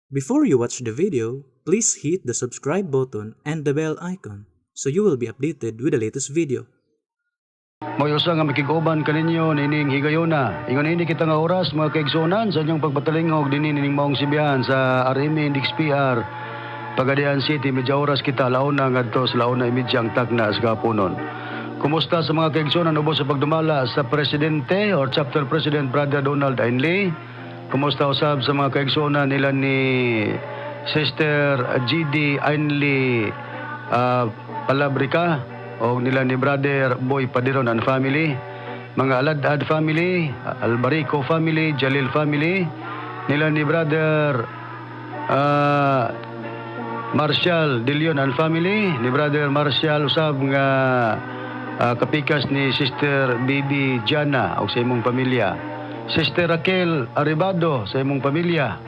Before you watch the video, please hit the subscribe button and the bell icon so you will be updated with the latest video. Mo'y usa nga makiguban kaninyo nining higayuna. Ingon ini kita nga oras mga kaigsunan sa inyong pagpatalingog dinhi ning maong sibihan sa RMA Index PR. Pagadian City, medya oras kita launa ngadto sa launa imidyang tagna sa gapunon. Kumusta sa mga kaigsunan ubos sa pagdumala sa Presidente or Chapter President Brother Donald Ainley? Kumusta usab sa mga kaigsunan nila ni Sister GD Ainley Palabrica o nila ni Brother Boy Padiron and family, mga Aladad family, Albarico family, Jalil family, nila ni Brother Marshall De Leon and family, ni Brother Marshall usab nga kapikas ni Sister Bibi Jana o sa imong pamilya, Sister Raquel Arribado sa imong pamilya,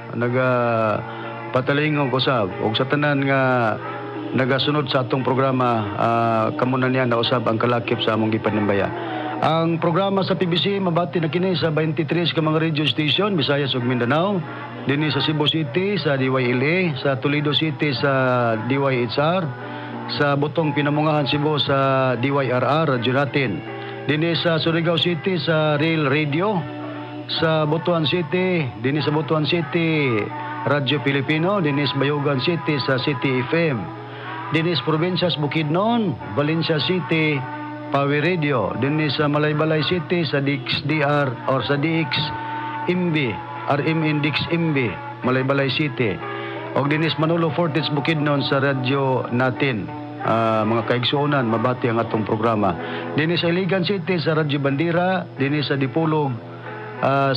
patalingog usab og sa tanan nga nagasunod sa atong programa. Kamo na niya na usab ang kalakip sa among gipanimbayan. Ang programa sa PBC mabati na kini sa 23 ka mga radio station Visayas ug Mindanao, dinhi sa Cebu City sa DYLA, sa Toledo City sa DYHR, sa Butong Pinamungahan Cebu sa DYRR radyo natin, dinhi sa Surigao City sa Real Radio, sa Butuan City, dinhi sa Butuan City Radyo Pilipino, dinhi sa Bayugan City sa City FM, dinis Provincias Bukidnon, Valencia City, Power Radio, dinis sa Malaybalay City sa DXDR or sa DX Imbi, RM Index Imbi, Malaybalay City. O dinis Manolo Fortes Bukidnon sa radyo natin. Mga kaigsuonan, mabati ang atong programa. Dinis sa Iligan City sa Radyo Bandira, dinis sa Dipolog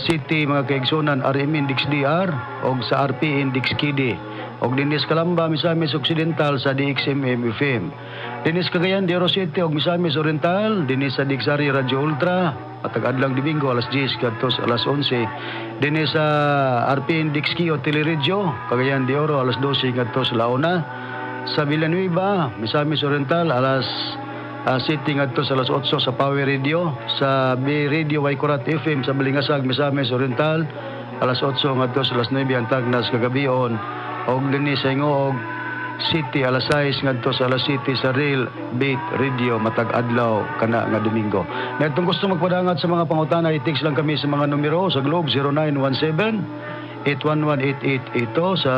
City, mga kaigsuonan, RM Index DR o sa RP Index Kidi. Og dinis Calamba, Misamis Occidental sa DXMM FM. Dinis Cagayan de Oro City og Misamis Oriental, dinis sa Digsari Radio Ultra, atag-adlang Domingo alas 10 kadto alas 11. Dinis sa RP Index Kio Teleradyo, Cagayan de Oro alas 12 kadto sa Laona. Sa Villanueva, Misamis Oriental alas City ngadto sa alas 8 sa Power Radio, sa B Radio Waikurat FM sa Balingasag, Misamis Oriental alas 8 ngadto sa alas 9 ang tagnas kagabion. Og dinhi sa Ingog City alas 6 ngadto sa alas 7 sa Real Beat Radio matag adlaw kana nga Domingo. Ngadtong gusto magpadangat sa mga pangutana, i-text lang kami sa mga numero sa Globe 0917-811-8882, sa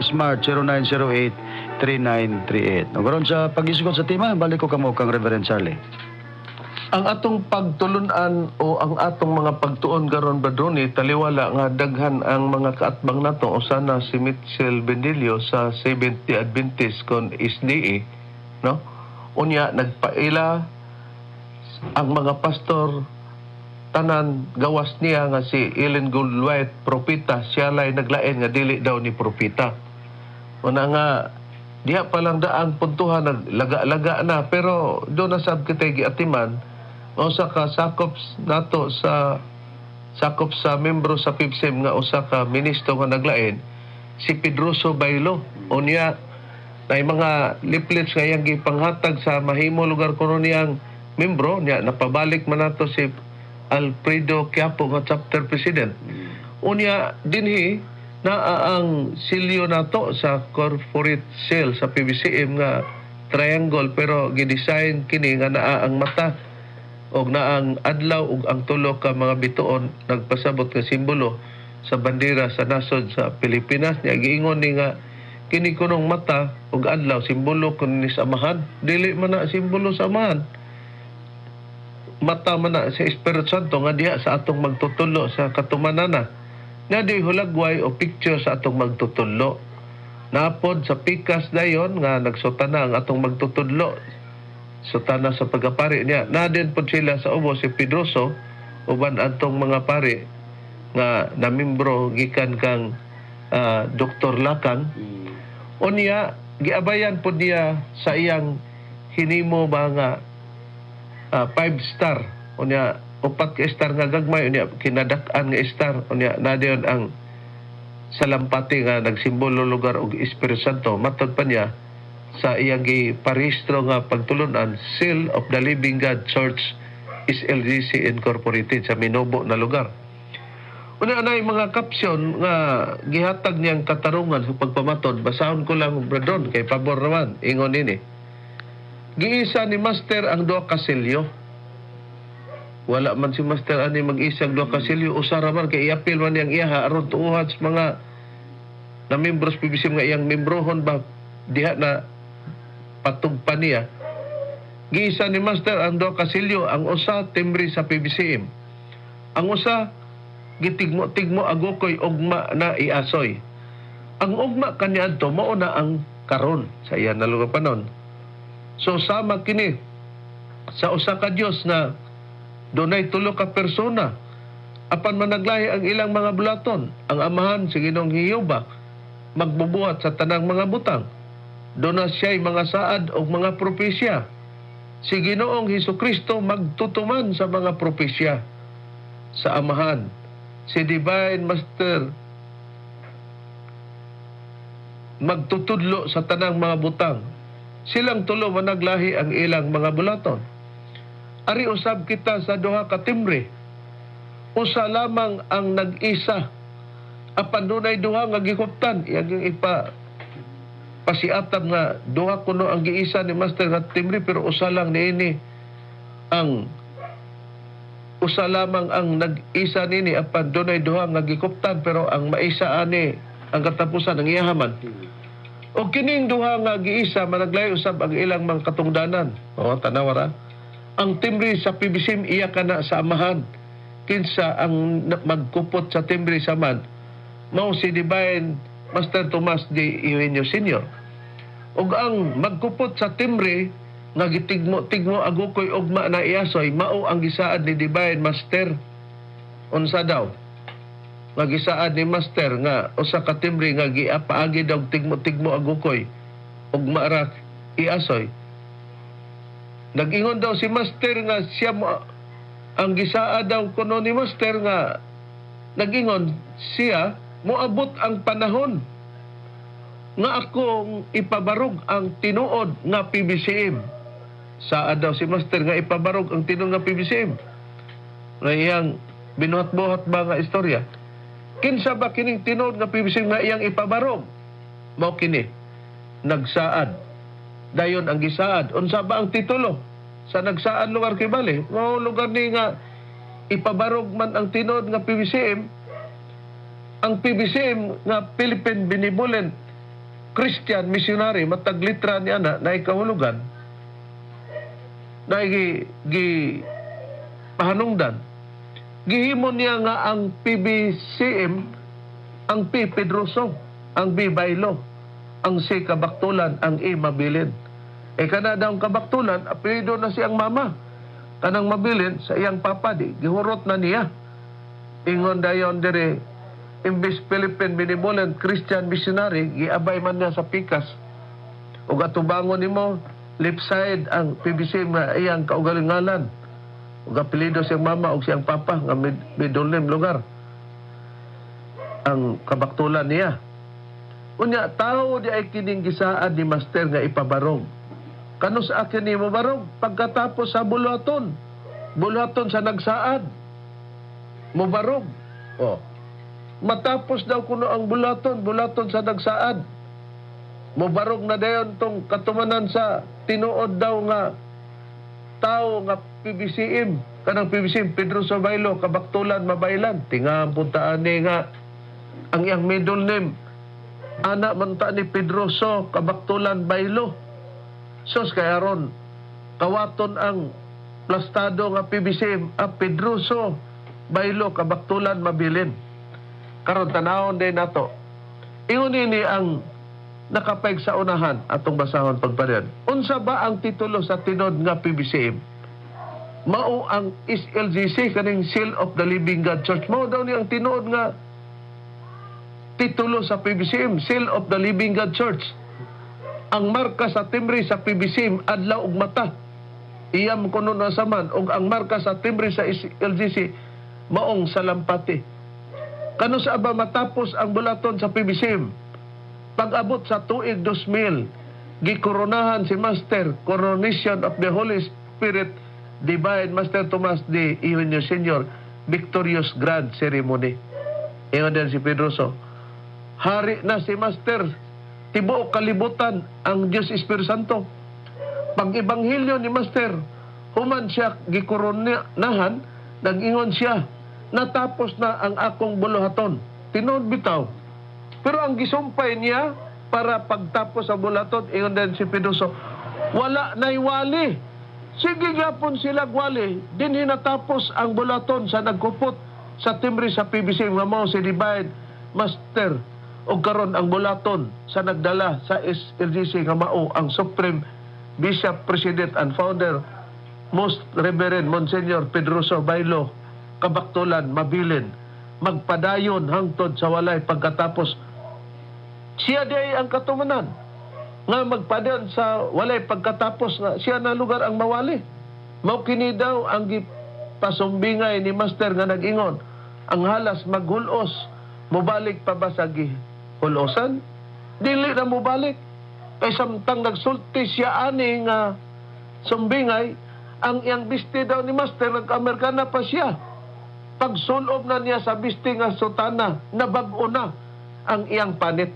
Smart 0908-3938. Ngaron sa pag-isgot sa tema, balik ko kamo kang Reverend Charlie. Ang atong pagtulunan o ang atong mga pagtuon karon Badroni, taliwala nga daghan ang mga kaatbang nato o sana si Mitchell Bendilio sa 70 Adventist kon SDA, no? Unya nagpaila ang mga pastor tanan gawas niya nga si Ellen Goldwhite propeta, siya lay naglain nga dili daw ni propeta. Una nga diha pa lang daang puntuhan naglaga-laga na, pero do na sab kitay giatiman usa ka sakop sa membro sa PIBSIM nga usa ka ministro nga naglain, si Pedroso Bailo. Unya nay mga leaflets nga iyang gipanghatag sa mahimo lugar kuno niyang membro niya, napabalik man nato si Alfredo Quiapo nga chapter president. Unya dinhi naa ang silyo nato sa corporate seal sa PBCM nga triangle, pero gidesign kini nga naa ang mata og naang adlaw ug ang tulo ka mga bituon nagpasabot nga simbolo sa bandera sa nasod sa Pilipinas. Niya giingon ni nga kini kunong mata ug adlaw simbolo kun ni samahan, dili man na simbolo sa amahan, mata man na sa Espiritu Santo nga diha sa atong magtutulo sa katumanana. Nga di hulagway o picture sa atong magtutudlo. Napod sa pikas dayon nga nagsutana ang atong magtutudlo, sutana sa pagkapari niya. Nadin po sila sa ubo si Pedroso uban atong mga pari nga namimbro gikan kang Dr. Lakang. Unya giabayan po niya sa iyang hinimo ba nga 5-star. Unya upat ka star nga gagmay, unya kinadak-an nga star, unya nadiyon ang salampati nga nagsimbolo lugar og Espiritu Santo. Matod pa niya sa iyang giparehistro nga pagtulunan, Seal of the Living God Church SLGC Incorporated sa Minobo na lugar. Una anay mga caption nga gihatag niyang katarungan sa pagpamatod. Basahon ko lang bradon kay pabor naman ingon ini. Giisa ni Master ang duha ka selyo. Wala man si Master ani mag-isa ang duha ka selyo, usa ra man kay iapil man yang iyaha aron tuuhan sa mga na membros PBCM nga iyang membrohon ba diha na patugpan niya. Giisa ni Master ang duha ka selyo, ang usa timbre sa PBCM. Ang usa gitigmo-tigmo agokoy ugma na iasoy. Ang ugma kaniadto mao na ang karon sa iya nalugang panon. So sama kini sa usa ka Dios na dunay tulo ka persona apan managlahi ang ilang mga bulaton. Ang amahan si Ginoong Hiyuba magbubuhat sa tanang mga butang. Doon na siya'y mga saad o mga propesya. Si Ginoong Hesukristo magtutuman sa mga propesya sa amahan. Si Divine Master magtutudlo sa tanang mga butang. Silang tulo managlahi ang ilang mga bulaton. Ari usab kita sa duha ka timbre. Usa lamang ang nag-isa. Apan dunay duha nga gikuptan. Iyang pasiatab nga duha kuno ang giisa ni Master nga timbre pero usa lang niini ang usa lamang ang nag-isa nini apan dunay duha nga gikuptan pero ang maisa ani ang katapusan ng iyahaman. O kining duha nga giisa managlahi usab ang ilang mga katungdanan. O tanawara. Ang timbre sa PBCM iya kana sa amahan. Kinsa ang magkupot sa timbre sa man mao si Divine Master Tomas D. Eugenio Sr. Ug ang magkupot sa timbre nga gitigmo-tigmo agukoy ugma na iasoy mao ang gisaad ni Divine Master. Unsa daw? Nga gisaad ni Master nga usa ka timbre nga giapaagi daw tigmo-tigmo agukoy ugma ra iasoy. Nag-ingon daw si Master nga siya mo ang gisaad daw kuno ni Master nga nag-ingon siya moabot ang panahon nga akong ipabarog ang tinuod nga PBCM. Saad daw si Master nga ipabarog ang tinuod nga PBCM. Nga iyang binuhat-buhat ba nga istorya. Kinsa ba kining tinuod nga PBCM nga iyang ipabarog? Mao kini. Nagsaad. Dayon ang gisaad. Unsa ba ang titulo sa nagsaad lugar kay Bali? Mao lugar ni nga ipabarog man ang tinuod nga PBCM. Ang PBCM nga Philippine Benevolent Christian Missionary matag litra ni ana na ikahulugan na pahanungdan. Gihimo niya nga ang PBCM ang P Pedroso, ang B Baylo, ang C Kabaktulan, ang E Mabilin. Kana daw Kabaktulan apelyido na siyang mama. Kanang Mabilin sa iyang papa di gihurot na niya. Ingon dayon dire imbis Philippine Benevolent Christian Missionary, giabay man niya sa pikas. O gatubangon nimo, left side ang PBC nga iyang kaugalingalan. O apelido siyang mama o siyang papa nga middle name lugar. Ang kabaktulan niya. Unya, tao di ay kining gisaad ni Master nga ipabarog. Kano sa akin ni mo barog? Pagkatapos sa bulaton. Bulaton sa nagsaad. Mubarog. O. Matapos daw kuno ang bulaton sa nagsaad. Mubarog na dayon tong katumanan sa tinuod daw nga tao nga PBCM. Kanang PBCM, Pedro Sobaylo, Kabaktulan, Mabaylan. Tinga puntaan ni nga ang iyang middle name. Anak man ta ni Pedro So, Kabaktulan, Baylo. Sos kaya ron, kawaton ang plastado nga PBCM, Pedro So, Baylo, Kabaktulan, Mabilin. Karon tanawon din nato. Ingon ini ang nakapaig sa unahan atong basahon pagpadayon. Unsa ba ang titulo sa tinod nga PBCM? Mao ang SLGC kaning Seal of the Living God Church. Mao daw ni ang tinuod nga titulo sa PBCM, Seal of the Living God Church. Ang marka sa timbre sa PBCM adlaw ug mata. Iyam kuno na saman ug ang marka sa timbre sa SLGC maong salampati. Kano sa aba matapos ang bulaton sa PBCM? Pag-abot sa tuig 2000, gikoronahan si Master, Coronation of the Holy Spirit, Divine Master Tomas D. Eugenio Sr., Victorious Grand Ceremony. Ingon din si Pedroso, hari na si Master, tibuok kalibutan ang Diyos Espiritu Santo. Pag-ibanghilyo ni Master, human siya gikoronahan, nag-ingon siya, natapos na ang akong buluhaton. Tinod bitaw. Pero ang gisumpay niya, para pagtapos ang buluhaton, ingon din si Pedroso, wala na'y wali. Sige gapon sila gwali, din hinatapos ang bulaton sa nagkupot sa timbre sa PBC nga mao si Divide Master o karon ang bulaton sa nagdala sa SLGC nga mao ang Supreme Bishop President and Founder Most Reverend Monsignor Pedroso Bailo Kabaktulan Mabilin magpadayon hangtod sa walay pagkatapos siya day ang katumanan nga magpadayon sa walay pagkatapos nga siya na lugar ang mawali. Mao kini daw ang gipasumbingay ni Master nga nag-ingon ang halas maghulos mobalik pa ba sa gihulosan? Dili na mobalik. Kay samtang nagsulti siya ani nga sumbingay ang iyang bisti daw ni Master nag-Amerikana pa siya. Pagsulob na niya sa bisti nga sutana nabag-o na ang iyang panit.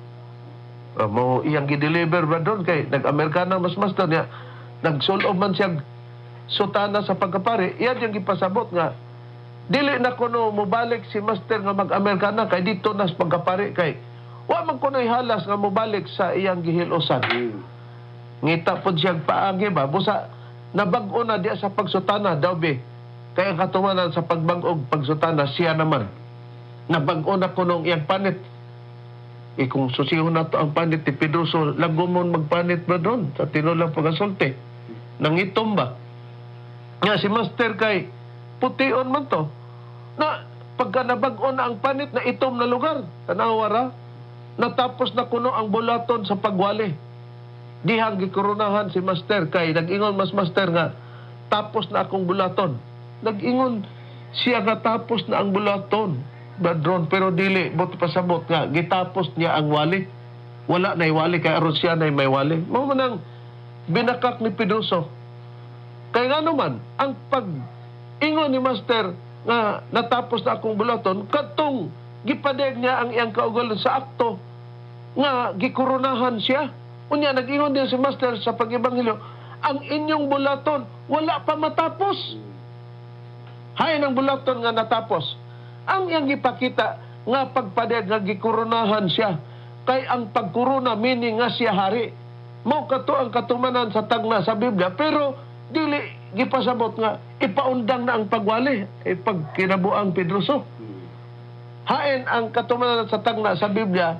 Mo iyang gideliver ba doon kay nag-Amerikana mas Master niya nagsulob man siya sutana sa pagkapari. Iyan yung gipasabot nga dili na kuno mobalik si Master nga mag-Amerikana kay dito na sa pagkapari kay wa man kuno halas nga mobalik sa iyang gihilosan. Ngita pod siyang paagi ba busa nabag-o na diya sa pagsutana daw be. Kaya katumanan sa pagbag-og pagsutana siya naman nabag-o na kuno iyang panit. Kung susihon na to ang panit ni Pedroso, lagumon magpanit ba doon sa tinulang pag-asulti? Nangitom ba? Nga si Master kay pution man to na pagka nabag-on na ang panit na itom na lugar, tanawara, natapos na kuno ang bulaton sa pagwali. Dihang gikoronahan si Master kay nag-ingon mas Master nga tapos na akong bulaton. Nag-ingon siya nga tapos na ang bulaton. Badron, pero dili, buti pasabot nga, gitapos niya ang wali. Wala na'y wali, kaya aron siya na'y may wali. Mo manang binakak ni Pedroso. Kaya nga naman, ang pag-ingon ni Master nga natapos na akong bulaton, katong gipadeg niya ang iyang kaugalan sa akto nga gikoronahan siya. Unya, nag-ingon din si Master sa pag-ibanghilyo, ang inyong bulaton, wala pa matapos. Hay ng bulaton nga natapos. Ang iyang ipakita nga pagpadeg nga gikoronahan siya kay ang pagkorona meaning nga siya hari. Mao kato ang katumanan sa tagna sa Biblia pero dili gipasabot nga ipaundang na ang pagwali pagkinabuang Pedroso. Hain ang katumanan sa tagna sa Biblia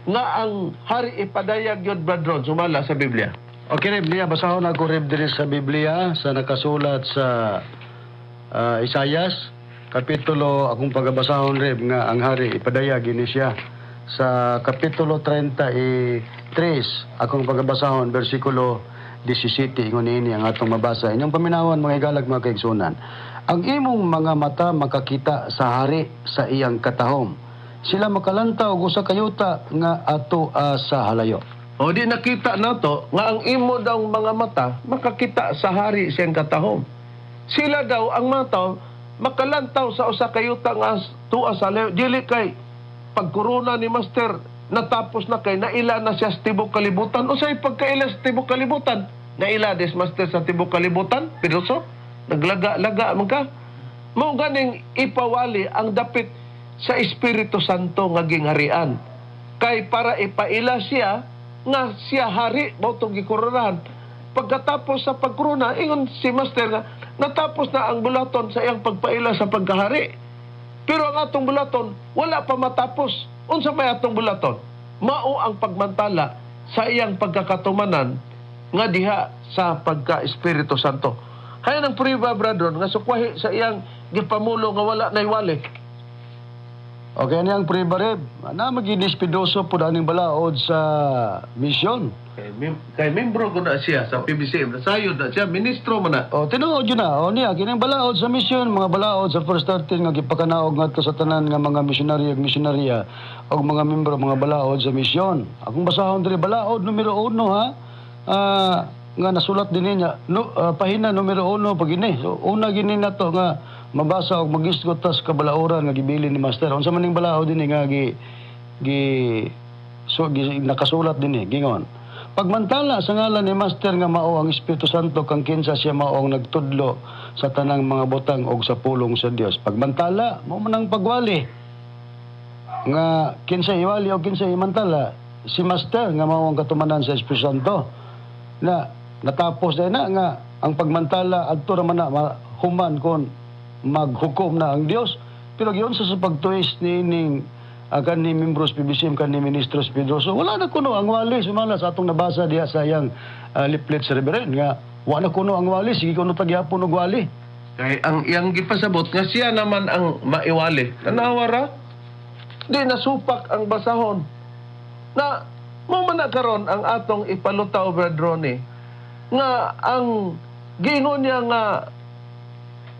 nga ang hari ipadayag yun bradron sumala sa Biblia. Okay, Reb, niya basahon ako Reb diri sa Biblia sa nakasulat sa Isayas kapitulo akong pagabasahon Reb nga ang hari ipadayag ini siya sa kapitulo 33 akong pagabasahon bersikulo 17 ingon ini ang atong mabasa inyong paminawon mga igalag mga kaigsunan ang imong mga mata makakita sa hari sa iyang katahom sila makalantaw og usa ka yuta nga ato sa halayo. O di nakita nato nga ang imo daw mga mata makakita sa hari sa iyang katahom. Sila daw ang mata makalantaw sa usa ka yuta nga tuwa sa halayo dili kay pagkorona ni Master natapos na kay naila na siya sa tibok kalibutan usay pagkaila sa tibok kalibutan naila des Master sa tibok kalibutan Pedroso naglaga-laga man ka mao ganing ipawali ang dapit sa Espiritu Santo nga gingharian kay para ipaila siya nga siya hari mao tong gikoronahan pagkatapos sa pagkorona ingon si Master nga natapos na ang bulaton sa iyang pagpaila sa pagkahari. Pero ang atong bulaton, wala pa matapos. Unsa may atong bulaton? Mao ang pagmantala sa iyang pagkakatumanan nga diha sa pagka-Espiritu Santo. Kaya ng priba, bradron, nga sukwahi sa iyang gipamulo nga wala na'y wali. Okay niyang priba Reb na maginis Pedroso po daning balaod sa misyon. Kay membro ko na siya sa PBC. Nasayod na siya. Ministro man na. O, tinuod yun na. O niya, kining balaod sa misyon, mga balaod sa first 13 nga gipakanaog nga to sa tanan nga mga misyonaryo ug misyonarya o mga membro, mga balaod sa misyon. Akong basahon diri balaod numero 1 ha. Nga nasulat din niya. Pahina numero 1 pag ini. So, una gini na to nga mabasa og magisgot tas kabalauran nga gibilin ni master. Unsa man ning balao dinhi nga nakasulat dinhi gingon. Pagmantala sa ngalan ni master nga mao ang Espiritu Santo kang kinsa siya mao ang nagtudlo sa tanang mga butang og sa pulong sa Dios. Pagmantala mao man ang pagwali nga kinsa iwali o kinsa imantala si master nga mao ang katumanan sa Espiritu Santo na natapos na nga ang pagmantala adto ra man na human kon maghukom na ang Dios. Pero giyon sa pagtuis nining akan ni membros PBCM kan ni Ministro Pedroso wala na kuno ang wali sumala sa atong nabasa diha sa iyang leaflet sa Reverend nga wala na kuno ang wali sige kuno tagyapon og wali Kay ang iyang gipasabot nga siya naman ang maiwali. Nanawara, di nasupak ang basahon. Na mo man na karon ang atong ipalutaw, Brad Ronnie, nga ang giingon niya nga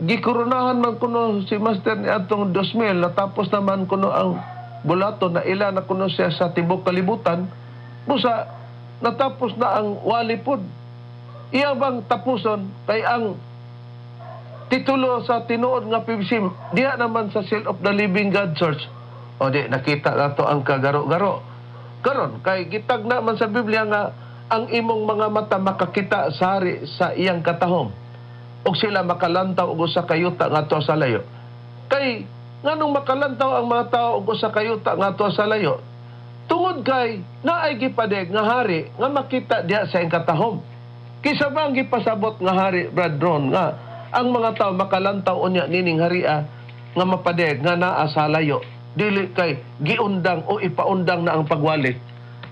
gikurunahan man kuno si Master ni atong 2000 natapos naman kuno ang bulato na ila na kuno siya sa tibok kalibutan busa natapos na ang walipod. Iya bang tapuson kay ang titulo sa tinuod nga PBCM diha naman sa Seal of the Living God Church. O di nakita nato ang kagaro-garo. Karon kay gitag naman sa Biblia nga ang imong mga mata makakita sa hari sa iyang katahom ug sila makalantaw og usa ka yuta ngadto sa layo. Kay nganong makalantaw ang mga tao og usa ka yuta ngadto sa layo? Tungod kay naay gipadeg nga hari nga makita diha sa iyang katahom. Kisa bang gipasabot nga hari, Brad Ron, nga ang mga tao makalantaw unya nining haria nga mapadeg nga naa sa layo dili kay giundang o ipaundang na ang pagwali.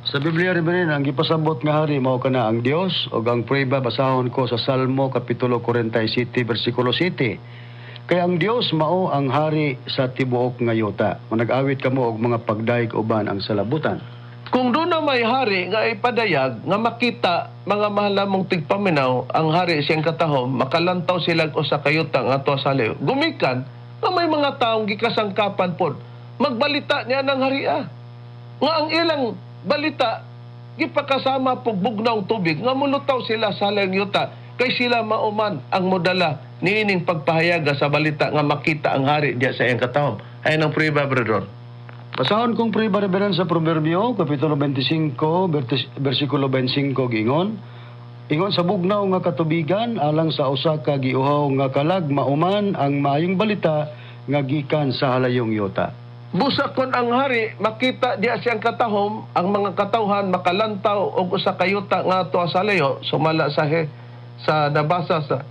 Sa Biblia rin ang gipasabot nga hari mao kana ang Dios ug ang prueba basahon ko sa Salmo kapitulo 47 bersikulo 7. Kaya ang Dios mao ang hari sa tibuok nga yuta. Manag-awit kamo og mga pagdaig uban ang salabutan. Kung doon na may hari nga ipadayag nga makita mga mahalamong tigpaminaw ang hari siyang katahom makalantaw sila o sa kayuta nga to sa layo. Gumikan nga may mga taong gikasangkapan pod magbalita niya ng haria. Nga ang ilang balita gipakasama pog bugnaw tubig nga mulutaw sila sa layong yuta kay sila mauman ang modala niining pagpahayaga sa balita nga makita ang hari diya sa iyang katahom. Ayan ang prueba, brother. Basahon kong prueba rin sa Proverbio kapitulo 25 bersikulo 25 gingon. Ingon sa bugnaw nga katubigan alang sa usa ka giuhaw nga kalag mauman ang maayong balita nga gikan sa halayong yuta. Busa kon ang hari makita diya siyang katahom, ang mga katawhan makalantaw og usa ka yuta nga ato sa layo, sumala sa nabasa sa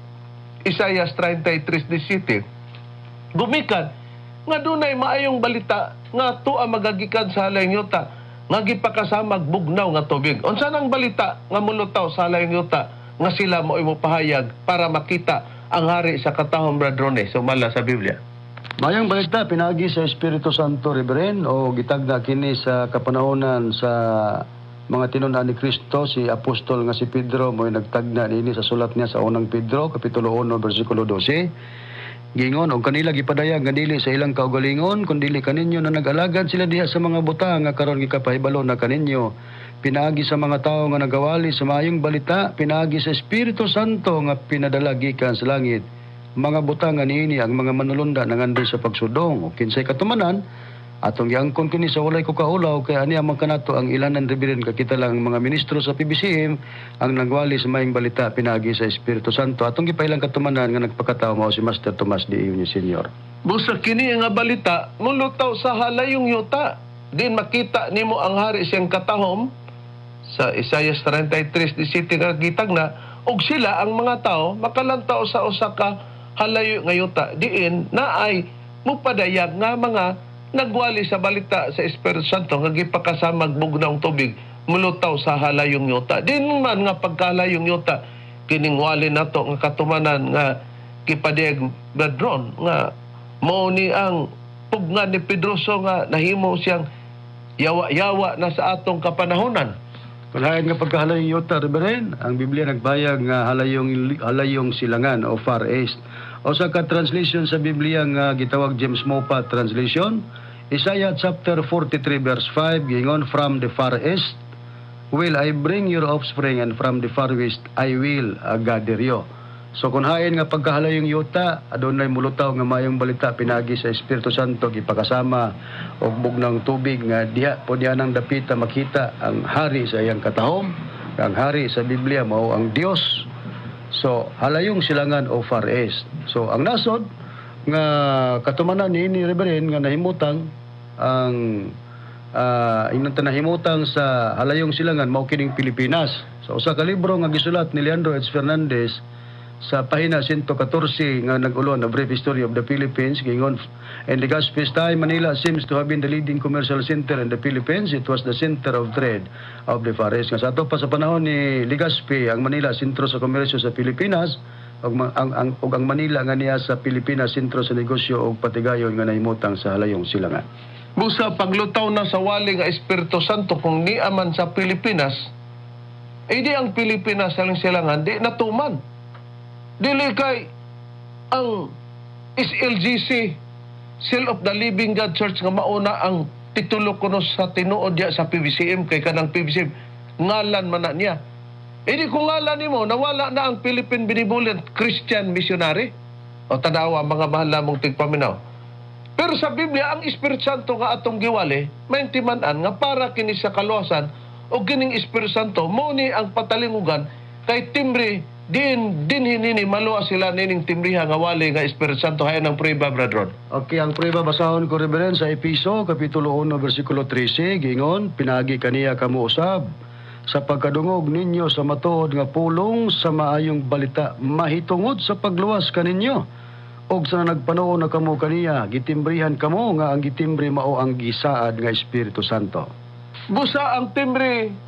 Isaiah 33:17. Gumikan nga dunay maayong balita nga tuwa magagikan sa halayong yuta nga gipakasamag bugnaw nga tubig. Unsa nang balita nga mulutaw sa halayong yuta nga sila mo'y mopahayag para makita ang hari sa katahom, Brad Ronnie, sumala sa Biblia. Mayang balita pinagi sa Espiritu Santo Reverend o gitagda kini sa kapanahonan sa mga tinunan ni Kristo si apostol nga si Pedro mo'y nagtagna niini sa sulat niya sa unang Pedro kapitulo 1 bersikulo 12. Gingon og kanila gipadayag nga dili sa ilang kaugalingon kun dili kaninyo na nag-alagad sila diha sa mga butang nga karon gikapahibalo na kaninyo. Pinaagi sa mga tao nga nagawali sa maayong balita, pinaagi sa Espiritu Santo nga pinadala gikan sa langit. Mga butang niini ang mga manulunda nangandoy sa pagsudong o kinsay katumanan atong giangkon kini sa walay ko kaulaw kay ani amang kanato ang ilanan reverend kakita lang mga ministro sa PBCM ang nagwali sa maayong balita pinagi sa Espiritu Santo atong gipailang katumanan nga nagpakatawo mao si Master Tomas D. Iunyo Sr. Busa kini nga balita mulutaw sa halayong yuta din makita nimo ang hari siyang katahom sa Isaiah 33:17 nga gitagna og sila ang mga tao makalantaw sa usa ka halayo nga yuta diin na ay mupadayag nga mga nagwali sa balita sa Espiritu Santo nga gipakasamag bugnaw tubig mulutaw sa halayong yuta. Din man nga pagkahalayong yuta kining wali nato nga katumanan nga gipadayag Badron nga mao ni ang pugnan ni Pedroso nga nahimo siyang yawa-yawa na sa atong kapanahonan. Kalayan nga pagkahalayong yuta Reverend ang Biblia nagbayag nga halayong silangan o Far East. O sa ka-translation sa Biblia nga gitawag James Moffat translation, Isaiah chapter 43 verse 5 gingon from the far east will I bring your offspring and from the far west I will gather you. So kung hain nga pagkahalayong yuta, adunay mulutaw nga mayong balita pinagi sa Espiritu Santo gipakasama og bugnang tubig nga diha po diha nang dapita makita ang hari sa iyang katahom, ang hari sa Biblia mao ang Dios. So halayong silangan o Far East. So ang nasod nga katumanan ni Reverend nga nahimutang ang inang tanahimutang sa halayong silangan mao kining Pilipinas. So usa ka libro nga gisulat ni Leandro H. Fernandez sa pahina 114 nga nag-ulon A Brief History of the Philippines gingon, in Legazpi's time, Manila seems to have been the leading commercial center in the Philippines. It was the center of trade of the Far East. Nga sa ato pa sa panahon ni Legazpi, ang Manila sentro sa komersyo sa Pilipinas, ug ang Manila nga niya sa Pilipinas sentro sa negosyo ug patigayon nga nahimutang sa halayong silangan. Busa paglutaw na sa wali nga Espiritu Santo kung ni aman sa Pilipinas, di ang Pilipinas sa silangan, di natuman. Dili kay ang SLGC, Seal of the Living God Church nga mauna ang titulo kuno sa tinuod diya sa PBCM kay kanang PBCM ngalan man na niya. Di kung ngalan nimo nawala na ang Philippine Benevolent Christian Missionary. O tanawa mga mahal namong tigpaminaw. Pero sa Biblia ang Espiritu Santo nga atong giwali maintiman-an nga para kini sa kaluwasan o kining Espiritu Santo mo ni ang patalingugan kay timbre din hinini maluwa sila nining timbriha nga wali nga Espiritu Santo hayan ang prueba, Brother Ron. Okay, ang prueba basahon ko Reverend sa Episo kapitulo 1 bersikulo 13 gingon, pinagi kaniya kamo usab sa pagkadungog ninyo sa matuod nga pulong sa maayong balita mahitungod sa pagluwas kaninyo. Og sa nagpanoon na kamo kaniya, gitimbrihan kamo nga ang gitimbre mao ang gisaad nga Espiritu Santo. Busa ang timbre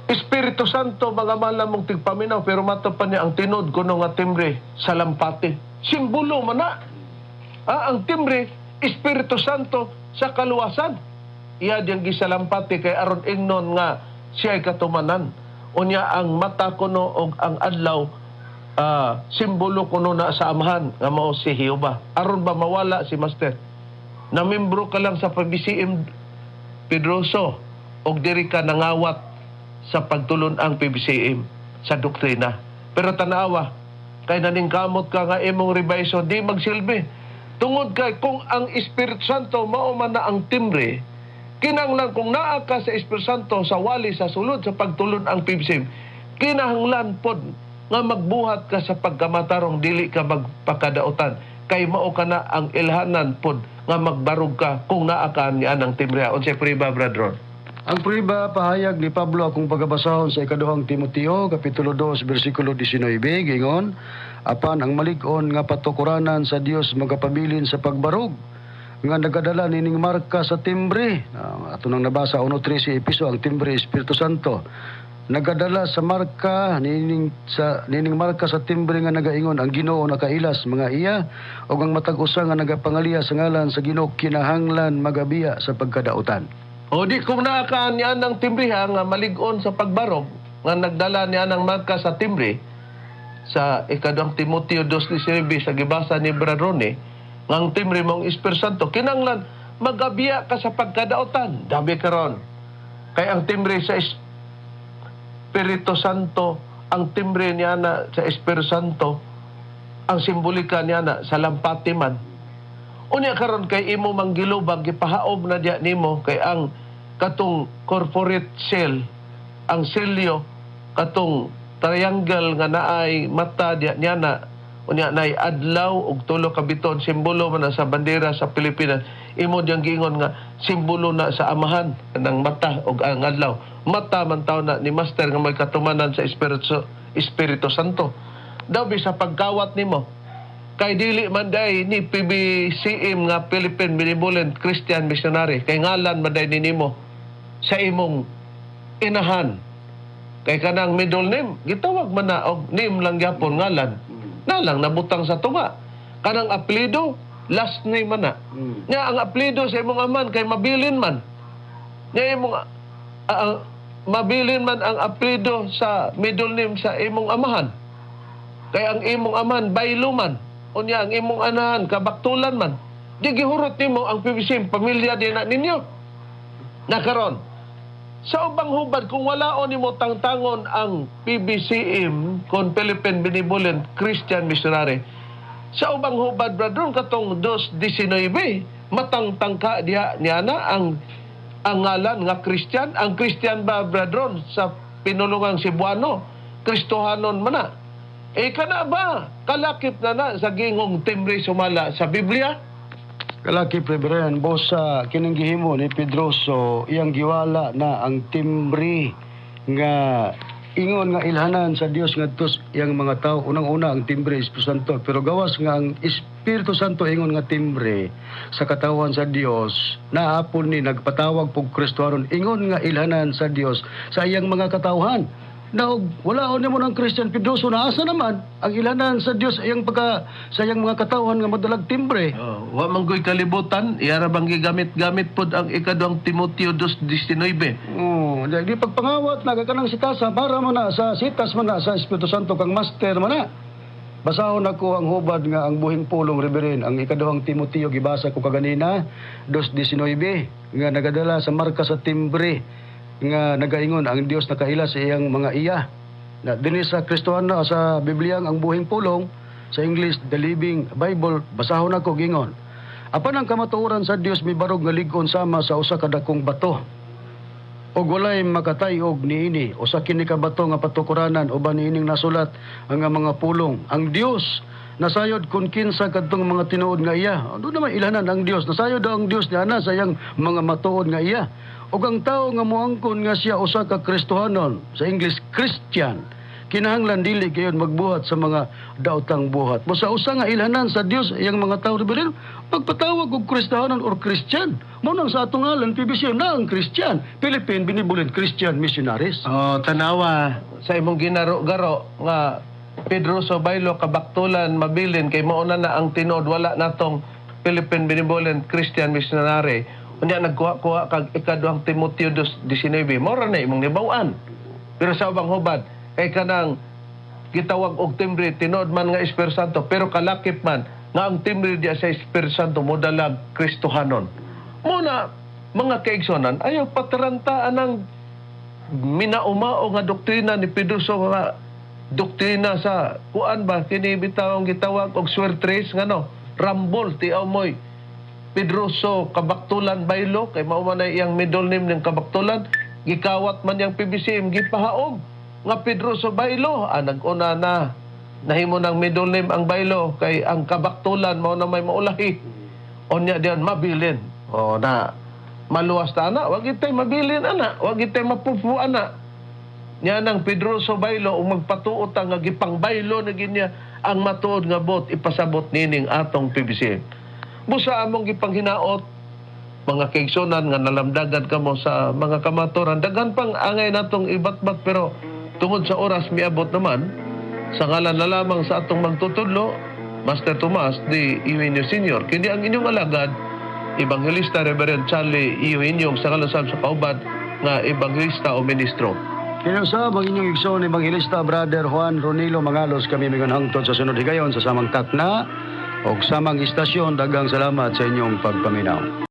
Espiritu Santo, mga mahal mong tigpaminaw, pero matapan niya ang tinod kuno nga timbre sa lampati. Simbolo man na. Ang timbre, Espiritu Santo sa kaluwasan. Iya diyang gisalampati kay aron ingnon nga siya ay katumanan. Unya ang mata kuno o ang adlaw, simbolo kuno na sa amahan nga mao si Jehova. Aron ba mawala si Master? Namimbro ka lang sa PBCM Pedroso og diri ka nangawat sa pagtulon ang PBCM sa doktrina. Pero tanawa, kay naningkamot ka nga imong revision, di magsilbi. Tungod kay kung ang Espiritu Santo mao man na ang timbre, kinahanglan kung naa ka sa Espiritu Santo sa wali sa sulod sa pagtulon ang PBCM, kinahanglan pod nga magbuhat ka sa pagkamatarong dili ka magpakadautan. Kay mao ka na ang ilhanan pod nga magbarog ka kung naa ka niya ng timbre. Unsay prueba, Brother Ron? Ang prueba pahayag ni Pablo akong pagabasahon sa ikaduhang Timoteo kapitulo 2 bersikulo 19 gingon, apan ang malig-on nga patukuranan sa Dios magapabilin sa pagbarog nga nagadala nining marka sa timbre. Ato nang nabasa 1:13 Episo ang timbre Espiritu Santo. Nagadala sa marka nining marka sa timbre nga nagaingon ang Ginoo nakailas mga iya ug ang matag usa nga nagapangaliya sa ngalan sa Ginoo kinahanglan magabiya sa pagkadautan. O di kung naakaan niya ng timbriha nga malig-on sa pagbarog, nga nagdala niya ng marka sa timbre, sa ikaduhang Timoteo 2:19 sa gibasa ni Brother Ronnie, nga ang timbre mong Espiritu Santo, kinanglan magabiya ka sa pagkadautan. Dabi karon. Kay ang timbre sa Espiritu Santo, ang timbre niya na sa Espiritu Santo, ang simbolika niya na sa lampati man. Unya karon kay imo manggilubag gipahaob na diya nimo kay ang katong corporate cell, ang selyo katong triangle nga naay mata diya niya na unya naay adlaw ug tulo ka biton, simbolo man na sa bandera sa Pilipinas. Imo diyang giingon nga simbolo na sa amahan ng mata ug ang adlaw. Mata man taw na ni Master nga may katumanan sa Espiritu Santo. Daw sa pagkawat nimo kay dili man day ni PBCM nga Philippine Benevolent Christian Missionary kay ngalan man day ni nimo sa imong inahan kay kanang middle name gitawag man na og name lang gyapon ngalan na lang nabutang sa tunga kanang apelyido last name man na nya ang apelyido sa imong aman kay mabilin man nya imong mabilin man ang apelyido sa middle name sa imong amahan kay ang imong aman baylo man unya ang imong anahan kabaktulan man di gihurot nimo ang PBCM pamilya din na ninyo na karon Sa ubang hubad, kung wala o nimo tangtangon ang PBCM, kon Philippine Benevolent Christian Missionary, sa ubang hubad, bradron, katong 2:19, matangtang ka niya na ang ngalan nga Christian. Ang Christian ba, bradron, sa pinulungang Cebuano, Kristohanon man na. Kana ba, kalakip na sa gingong timbre sumala sa Biblia? Kalaki Reverend, boss sa kining gihimo ni Pedroso, iyang giwala na ang timbre nga ingon nga ilhanan sa Dios ngadtos iyang mga tao. Unang-una ang timbre Espiritu Santo, pero gawas nga ang Espiritu Santo ingon nga timbre sa katawan sa Dios, naapon ni nagpatawag pug Kristohanon ingon nga ilhanan sa Dios sa iyang mga katawhan. Daog wala ni mo ng Christian Pedroso, naasa naman ang ilanan sa Dios iyang sa iyang mga katawhan nga madalag timbre. Wa manggoy kalibutan, iyara bang gigamit-gamit pod ang ikaduhang Timoteo 2:19. Di pagpangawat na kanang sitasa para man na sa sitas man na sa Espiritu Santo kang master man na. Basahon ako ang hubad nga ang buhing pulong, Reverend, ang ikaduhang Timoteo gibasa ko kaganina 2:19 nga nagadala sa marka sa timbre nga nagaingon ang Dios nakaila sa iyang mga iya. Na dinhi sa Kristohano sa Biblia ang buhing pulong, sa English The Living Bible, basahon ako gingon. Apan ang kamatuoran sa Dios mibarog nga lig-on sama sa usa ka dakong bato. Og walay makatay og niini o sa kini ka bato nga patukuranan uban niining nasulat ang mga pulong. Ang Dios nasayod kun kinsa kadtong mga tinuod nga iya. Ano naman ilanan ang Dios? Nasayod ang Dios niya na sa iyang mga matuod nga iya. O ang tao nga muangkon nga siya usa ka Kristohanon, sa English Christian, kinahanglan dili kayon magbuhat sa mga daotang buhat. Mo sa usa nga ilhanan sa Dios iyang mga tao, Reverend, pagpatawag og Kristohanon or Christian, mo nang sa atong ngalan PBC na ang Christian, Philippine Benevolent Christian Missionaries. Tanawa sa imong ginaro-garo nga Pedroso Bailo kabaktulan mabilin kay mauna na ang tinod, wala natong Philippine Benevolent Christian Missionary. Unya nagkuha kag ikaduhang Timoteo 2:19, mora na imong nibaw-an. Pero sa ubang hubad kay kanang gitawag og timbre tinod man nga Espiritu Santo, pero kalakip man nga ang timbre diya sa Espiritu Santo modalag Kristohanon. Muna mga kaigsonan, ayaw patarantaan ang minaumao nga doktrina ni Pedroso nga doktrina sa kuan ba kini bitawong gitawag og swertres ngano rambol tiaw moy Pedroso kabaktulan Bailo kay mao man iyang middle name ng kabaktulan, gikawat man yang PBCM gipahaom nga Pedroso Bailo. Nag-una na nahimo ng middle name ang Bailo kay ang kabaktulan mao na may maulahi. Onya diyan mabilin. Na maluwas ta ana, wag itay mabilin ana, wag itay mapupu ana. Nya nang Pedroso Bailo ug magpatuot nga gipang Bailo na ginya ang matuod nga bot ipasabot nining atong PBCM. Busa among gipanghinaot mga kaigsonan nga nalamdagan kamo sa mga kamaturan, daghan pang angay natong ibatbat, pero tungod sa oras miabot naman sa ngalan na lamang sa atong magtutudlo, Master Tomas D. Eugenio Sr. Kini ang inyong alagad, Evangelista Reverend Charlie Eugenio sa kalusab sa kaubad nga Evangelista o Ministro. Kinusab ang inyong igsoon Evangelista Brother Juan Ronilo Mangalos, kami mingon hangtod sa sunod higayon sa samang takna o samang istasyon. Daghang salamat sa inyong pagpaminaw.